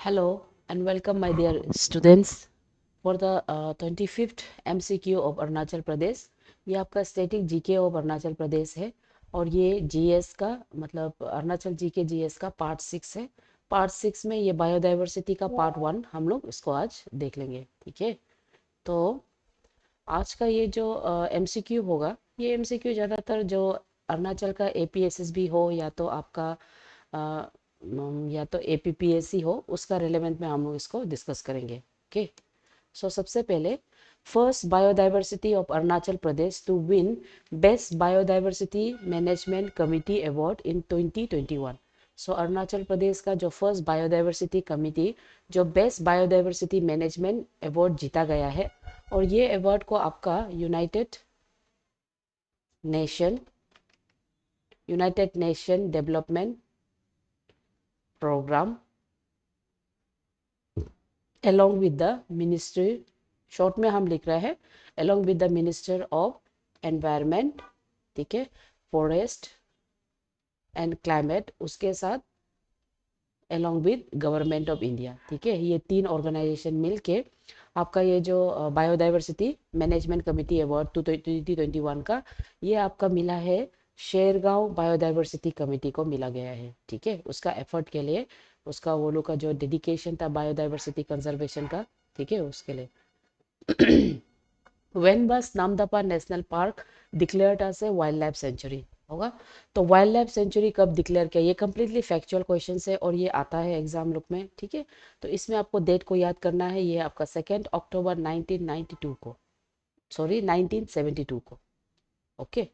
Hello and welcome, my dear students, for the 25th MCQ of Arunachal Pradesh. ये आपका static GK of Arunachal प्रदेश है और ये जीएस का मतलब अरुणाचल जीके जीएस का पार्ट 6 है। पार्ट 6 में ये बायोडाइवर्सिटी का पार्ट 1 हम लोग इसको आज देख लेंगे। ठीक है, तो आज का ये जो एमसीक्यू होगा, ये एमसीक्यू ज़्यादातर जो अरुणाचल का एपीएसएसबी हो या तो आपका या तो एपीपीएससी हो, उसका रिलेवेंट में हम लोग इसको डिस्कस करेंगे। ओके, सो सबसे पहले first biodiversity of Arunachal Pradesh to win best biodiversity management committee award in 2021। So Arunachal Pradesh का जो फर्स्ट बायोडाइवर्सिटी कमिटी जो बेस्ट बायोडाइवर्सिटी मैनेजमेंट अवार्ड जीता गया है, और ये अवार्ड को आपका nation united nation development programme along with the ministry, short में हम लिख रहे हैं along with the minister of environment, ठीक है, फॉरेस्ट एंड क्लाइमेट, उसके साथ along with government of India. ठीक है, ये तीन ऑर्गेनाइजेशन मिलके आपका ये जो बायोडाइवर्सिटी मैनेजमेंट कमिटी अवार्ड 2021 का ये आपका मिला है शेरगांव बायोडाइवर्सिटी कमिटी को मिला गया है। ठीक है, उसका एफर्ट के लिए, उसका वो लोग का जो डेडिकेशन था बायोडाइवर्सिटी कंजर्वेशन का, ठीक है, उसके लिए। When was Namdapha national park declared as a wild life sanctuary होगा, तो वाइल्ड लाइफ सेंचुरी कब डिक्लेयर किया, ये कंप्लीटली फैक्चुअल क्वेश्चन है और ये आता है एग्जाम लुक में। ठीक है, तो इसमें आपको डेट को याद करना है, ये आपका 2 अक्टूबर 1992 को, सॉरी 1972 को। ओके,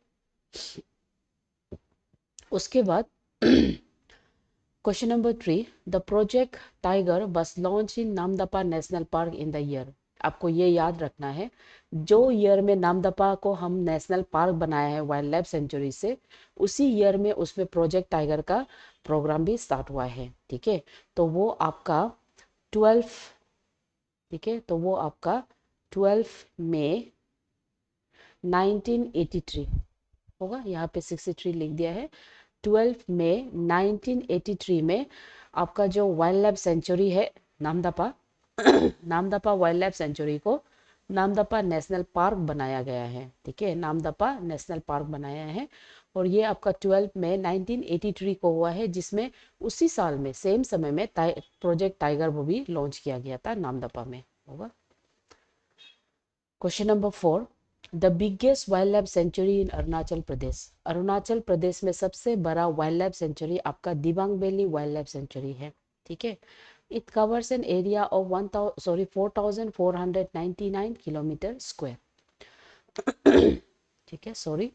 उसके बाद question number 3, the project tiger was launch in Namdapha national park in the year. आपको ये याद रखना है, जो ईयर में नामदफा को हम नेशनल पार्क बनाया है वाइल्ड लाइफ सेंचुरी से, उसी ईयर में उसमें प्रोजेक्ट टाइगर का प्रोग्राम भी स्टार्ट हुआ है। ठीक है, तो वो आपका 12, ठीक है, तो वो आपका 12 मई 1983 होगा, यहाँ पे 63 लिख दिया है। 12 मई 1983 में आपका जो वाइल्ड लाइफ सेंचुरी है Namdapha, Namdapha wild life sanctuary को नामदफा नेशनल पार्क बनाया गया है। ठीक है, नामदफा नेशनल पार्क बनाया है और ये आपका 12 मई 1983 को हुआ है, जिसमें उसी साल में सेम समय में प्रोजेक्ट टाइगर वो भी लॉन्च किया गया था नामदफा में होगा। Question number 4, the biggest wild life sanctuary in Arunachal Pradesh. Arunachal Pradesh में सबसे बड़ा वाइल्ड लाइफ सेंचुरी आपका Dibang valley wild life sanctuary है। ठीक है, it covers an area of 4499 kilometre square. ठीक है, सॉरी।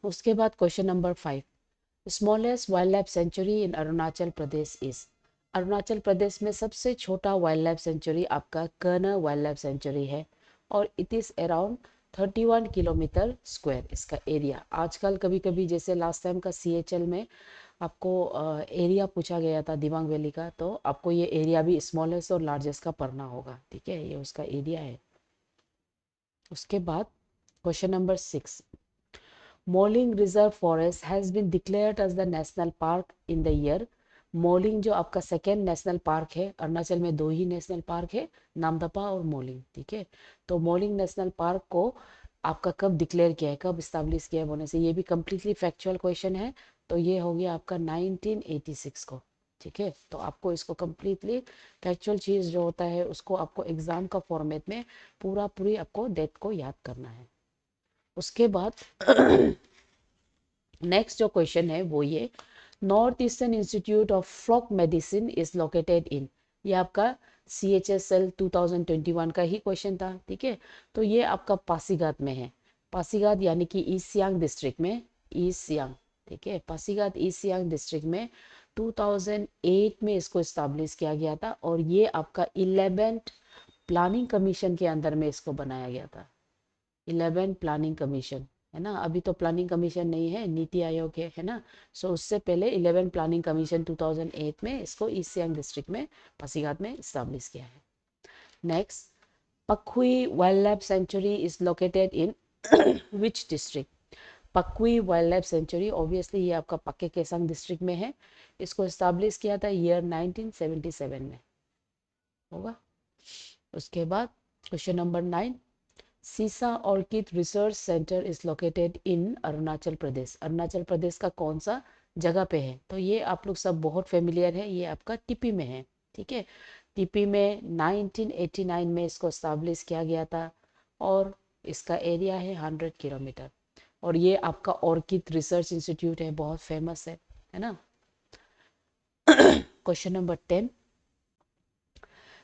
उसके बाद question number 5, smallest wild life sanctuary in Arunachal Pradesh is. Arunachal Pradesh में सबसे छोटा वाइल्ड लाइफ सेंचुरी आपका कर्नल वाइल्ड लाइफ सेंचुरी है और it is around 31 kilometre square इसका एरिया। आजकल कभी कभी जैसे लास्ट टाइम का सीएचएल में आपको एरिया पूछा गया था दिबांग वैली का, तो आपको ये एरिया भी स्मॉलेस्ट और लार्जेस्ट का पढ़ना होगा। ठीक है, ये उसका एरिया है। उसके बाद question number 6, Mouling reserve forest has been declared as the national park in the year. Mouling जो आपका सेकेंड नेशनल पार्क है, अरुणाचल में दो ही नेशनल पार्क है, नामदफा और मोलिंग। ठीक है, तो मोलिंग नेशनल पार्क को आपका कब डिक्लेयर किया है, कब इस्टेब्लिश किया है बोलने से, ये भी कम्प्लीटली फैक्चुअल क्वेश्चन है, तो ये हो गया आपका 1986 को। ठीक है, तो आपको इसको कम्प्लीटली फैक्चुअल चीज़ जो होता है उसको आपको एग्जाम का फॉर्मेट में पूरी आपको डेट को याद करना है। उसके बाद नेक्स्ट जो क्वेश्चन है वो ये, north eastern institute of flock medicine is located in. ये आपका CHSL 2021 का ही क्वेश्चन था। ठीक है, तो ये आपका पासीघाट में है, पासीघाट यानी कि ईस्ट सियांग डिस्ट्रिक्ट में, ईस्ट सियांग। ठीक है, पासीघाट ईस्ट सियांग डिस्ट्रिक्ट में 2008 में इसको इस्टेब्लिश किया गया था और ये आपका 11th प्लानिंग कमीशन के अंदर में इसको बनाया गया था। 11 प्लानिंग कमीशन है ना, अभी तो प्लानिंग कमीशन नहीं है, नीति आयोग है ना। सो उससे पहले 11 प्लानिंग कमीशन 2008 में इसको ईस्ट सियांग डिस्ट्रिक्ट में पासीघाट में इस्टेब्लिश किया है। Next, Pakhui wild life sanctuary is located in which district. Pakhui wild life sanctuary, obviously ये आपका पक्के केसांग डिस्ट्रिक्ट में है। इसको इस्टेब्लिश किया था ईयर 1977 में। होगा। उसके बाद question number 9, Sessa orchid research centre is located in Arunachal Pradesh. Arunachal Pradesh का कौन सा जगह पे है? तो ये आप लोग सब बहुत फेमिलियर है, ये आपका टीपी में है। ठीक है, टीपी में 1989 में इसको इस्टेब्लिश किया गया था और इसका एरिया है 100 किलोमीटर। और ये आपका ऑर्किड रिसर्च इंस्टीट्यूट है, बहुत फेमस है ना। क्वेश्चन नंबर 10,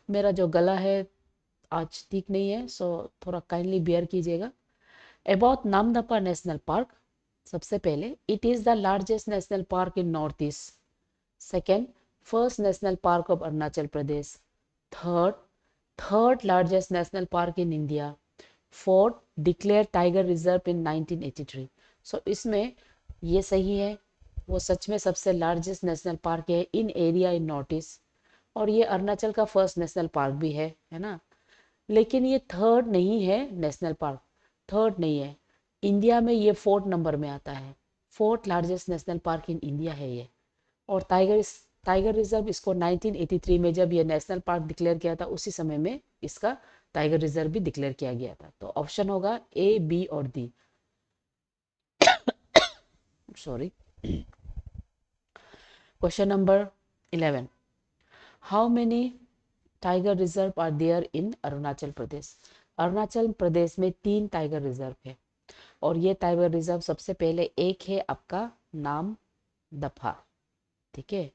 मेरा जो गला है आज ठीक नहीं है, सो थोड़ा काइंडली बियर कीजिएगा। अबाउट नामदफा नेशनल पार्क, सबसे पहले it is the largest national park in north east. Second, first national park of Arunachal Pradesh. Third, third largest national park in India. Fourth, declare tiger reserve in 1983। सो इसमें ये सही है, वो सच में सबसे लार्जेस्ट नेशनल पार्क है इन एरिया इन नॉर्थ ईस्ट, और ये अरुणाचल का फर्स्ट नेशनल पार्क भी है ना। लेकिन ये थर्ड नहीं है नेशनल पार्क, थर्ड नहीं है, इंडिया में ये फोर्थ नंबर में आता है। Fourth largest national park in India है ये। और टाइगर रिजर्व इसको 1983 में जब ये नेशनल पार्क डिक्लेयर किया था, उसी समय में इसका टाइगर रिजर्व भी डिक्लेयर किया गया था। तो ऑप्शन होगा ए, बी और D. Sorry. Question number 11, how many tiger reserve are there in Arunachal Pradesh. Arunachal Pradesh में 3 टाइगर रिजर्व है, और ये टाइगर रिजर्व सबसे पहले एक है आपका नाम दफा। ठीक है,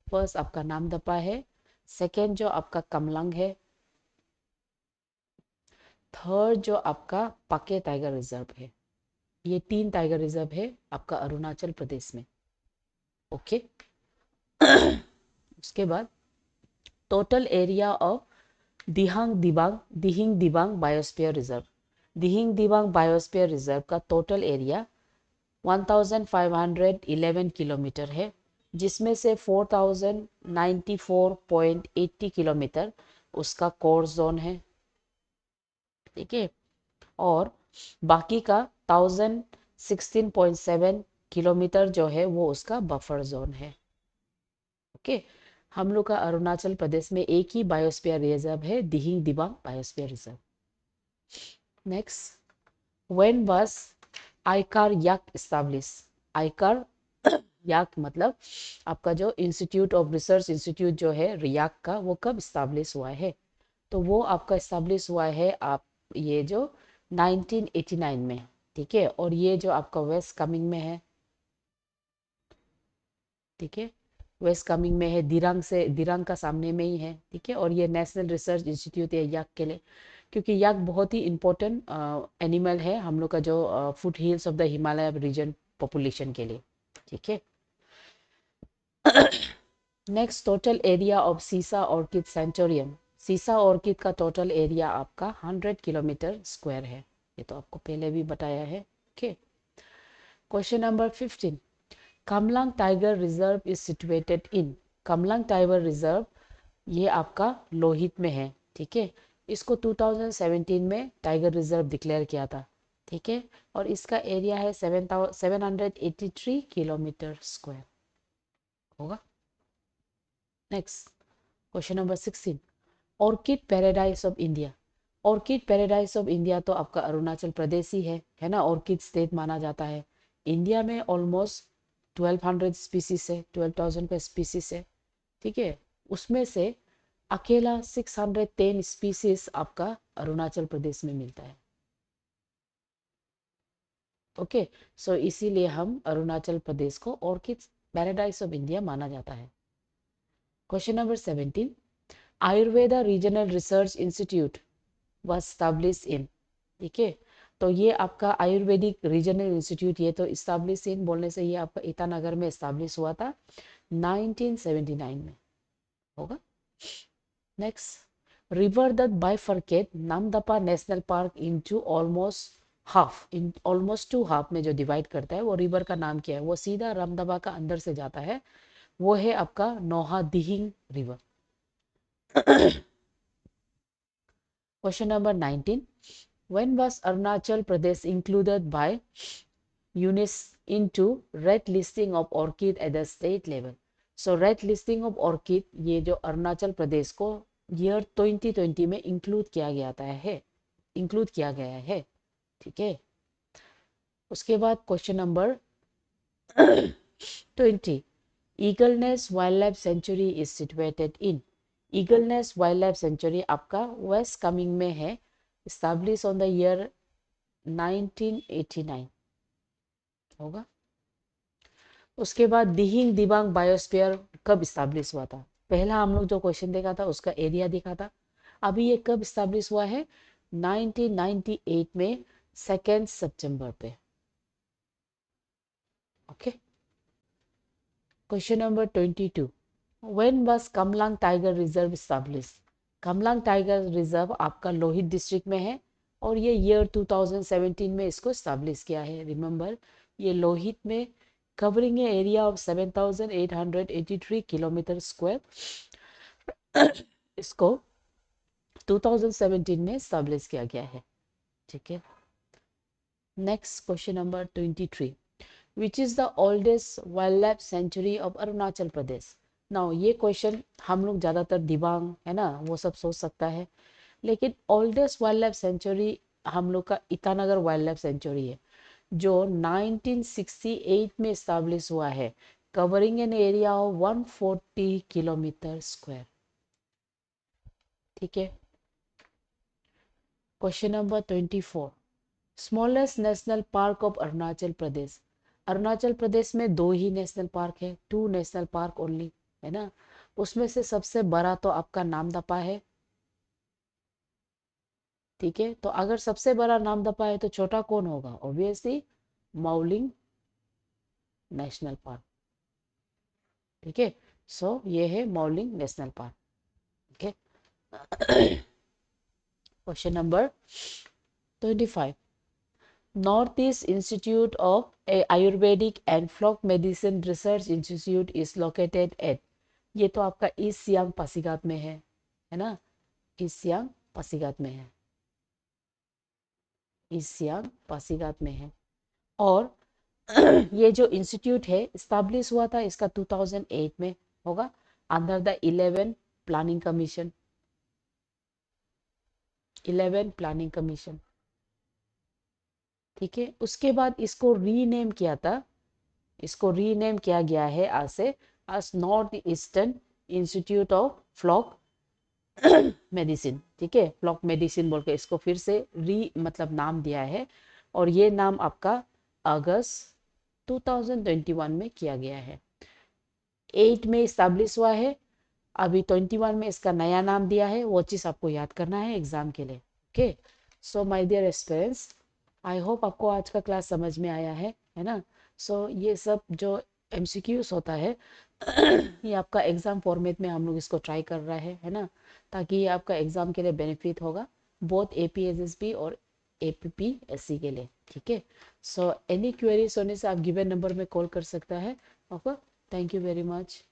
फर्स्ट आपका नाम दफा है, सेकेंड जो आपका कमलंग है, थर्ड जो आपका पाके टाइगर रिजर्व है। ये 3 टाइगर रिजर्व है आपका अरुणाचल प्रदेश में। ओके। उसके बाद total area of Dihing Dibang biosphere reserve. Dihing Dibang biosphere reserve का टोटल एरिया 1511 किलोमीटर है, जिसमें से 4094.80 किलोमीटर उसका कोर जोन है। ठीक है, और बाकी का 1016.7 किलोमीटर जो है वो उसका बफर जोन है। ओके, हम लोग का अरुणाचल प्रदेश में एक ही बायोस्फीयर रिजर्व है, Dihang Dibang biosphere reserve. Next, when was ICAR yak establish. ICAR yak मतलब आपका जो इंस्टीट्यूट ऑफ रिसर्च इंस्टीट्यूट जो है रियाक का, वो कब इस्टेब्लिश हुआ है? तो वो आपका इस्टेब्लिश हुआ है आप ये जो 1989 में। ठीक है, और ये जो आपका वेस्ट कमिंग में है। ठीक है, वेस्ट कमिंग में है, दिरांग का सामने में ही है। ठीक है, और ये नेशनल रिसर्च इंस्टीट्यूट है याक के लिए, क्योंकि याक बहुत ही इंपॉर्टेंट एनिमल है हम लोग का जो foot hills of the Himalaya region population के लिए। ठीक है। Next, total area of Sessa orchid sanctuarium. Sessa orchid का टोटल एरिया आपका 100 किलोमीटर स्क्वायर है, ये तो आपको पहले भी बताया है। Okay. Question number 15, Kamalang tiger reserve is situated in. Kamalang tiger reserve ये आपका लोहित में है। ठीक है, इसको 2017 में टाइगर रिजर्व डिक्लेयर किया था। ठीक है, और इसका एरिया है 783 किलोमीटर स्क्वायर होगा। Next, question number 16, orchid paradise of India. Orchid paradise of India तो आपका अरुणाचल प्रदेश ही है ना, ऑर्किड स्टेट माना जाता है। इंडिया में ऑलमोस्ट 1200 स्पीसीज है, 12,000 का स्पीसीज है। ठीक है, उसमें से अकेला 610 स्पीसीज आपका अरुणाचल प्रदेश में मिलता है। ओके, सो इसीलिए हम अरुणाचल प्रदेश को ऑर्किड पैराडाइज ऑफ इंडिया माना जाता है। Question number 17, Ayurveda regional research institute was established इन। ठीक है, तो ये आपका आयुर्वेदिक रीजनल इंस्टीट्यूट, ये तो इस्टाब्लिश इन बोलने से ये आपका ईटानगर में इस्टाब्लिश हुआ था 1979 में होगा। Next, river that bifurcate Namdapha national park into almost half, in almost two half में जो डिवाइड करता है, वो रिवर का नाम क्या है? वो सीधा रामदफा का अंदर से जाता है, वो है आपका Noa Dihing river. Question number 19, when was Arunachal Pradesh included by into red listing of orchid at the state level. So red listing of orchid ये जो अरुणाचल प्रदेश को ईयर 2020 में इंक्लूड किया गया है, ठीक है। उसके बाद question number 20, eagle nest wild life sanctuary is situated in. Eagle nest wild life sanctuary आपका वेस्ट कामेंग में है, एस्टैब्लिश ऑन द ईयर 1989 होगा। उसके बाद दिहिंग दिबांग बायोस्फीयर कब इस्टेब्लिश हुआ था? पहला हम लोग जो क्वेश्चन देखा था उसका एरिया दिखा था। अभी ये कब इस्टेब्लिश हुआ है? 1998 में 2 सितंबर पे। Okay. Question number 22, when was Kamalang tiger reserve establish? Kamalang tiger reserve आपका लोहित डिस्ट्रिक्ट में है और ये ईयर 2017 में इसको इस्टेब्लिश किया है। रिमेंबर, ये लोहित में covering A area of 7,883 kilometre square. इसको 2017 में इस्टेब्लिश किया गया है, ठीक है। Next question number 23, which is the oldest wild life sanctuary of Arunachal Pradesh? Now ये क्वेश्चन हम लोग ज़्यादातर दिबांग है ना वो सब सोच सकता है, लेकिन ओल्डेस्ट वाइल्ड लाइफ सेंचुरी हम लोग का ईटानगर वाइल्ड लाइफ सेंचुरी है, जो 1968 में इस्टेब्लिश हुआ है, covering an area of 140 kilometre square, ठीक है। Question number 24, smallest national park of Arunachal Pradesh? Arunachal Pradesh में 2 ही नेशनल पार्क है, 2 नेशनल पार्क ओनली, है ना। उसमें से सबसे बड़ा तो आपका नामदफा है, ठीक है। तो अगर सबसे बड़ा नामदफा है तो छोटा कौन होगा? ऑब्वियसली माउलिंग नेशनल पार्क, ठीक है। सो ये है माउलिंग नेशनल पार्क, ठीक है। Question number 25, north east institute of Ayurvedic and flock medicine research institute is located at. ये तो आपका ईस्ट सियांग पासीघाट में है ना, ईस्ट सियांग पासीघाट में है, ईस्ट सियांग पासीघाट में है। और ये जो इंस्टीट्यूट है इस्टेब्लिश हुआ था इसका 2008 में होगा, under the 11 planning commission, 11 planning commission, ठीक है। उसके बाद इसको रीनेम किया था, इसको रीनेम किया गया है आज से आज north eastern institute of flock medicine, ठीक है। फ्लॉक मेडिसिन बोल के इसको फिर से मतलब नाम दिया है, और ये नाम आपका अगस्त 2021 में किया गया है। 8 में इस्टेब्लिश हुआ है, अभी 21 में इसका नया नाम दिया है, वो चीज़ आपको याद करना है एग्जाम के लिए, okay. So my dear aspirants, I hope आपको आज का क्लास समझ में आया है ना। सो ये सब जो एमसीक्यूज होता है ये आपका एग्जाम फॉर्मेट में हम लोग इसको ट्राई कर रहा है ना, ताकि ये आपका एग्जाम के लिए बेनिफिट होगा, बोथ एपीएसएसबी और एपीपीएससी के लिए, ठीक है। सो एनी क्वेरीज होने से आप गिवन नंबर में कॉल कर सकता है। Okay, thank you very much.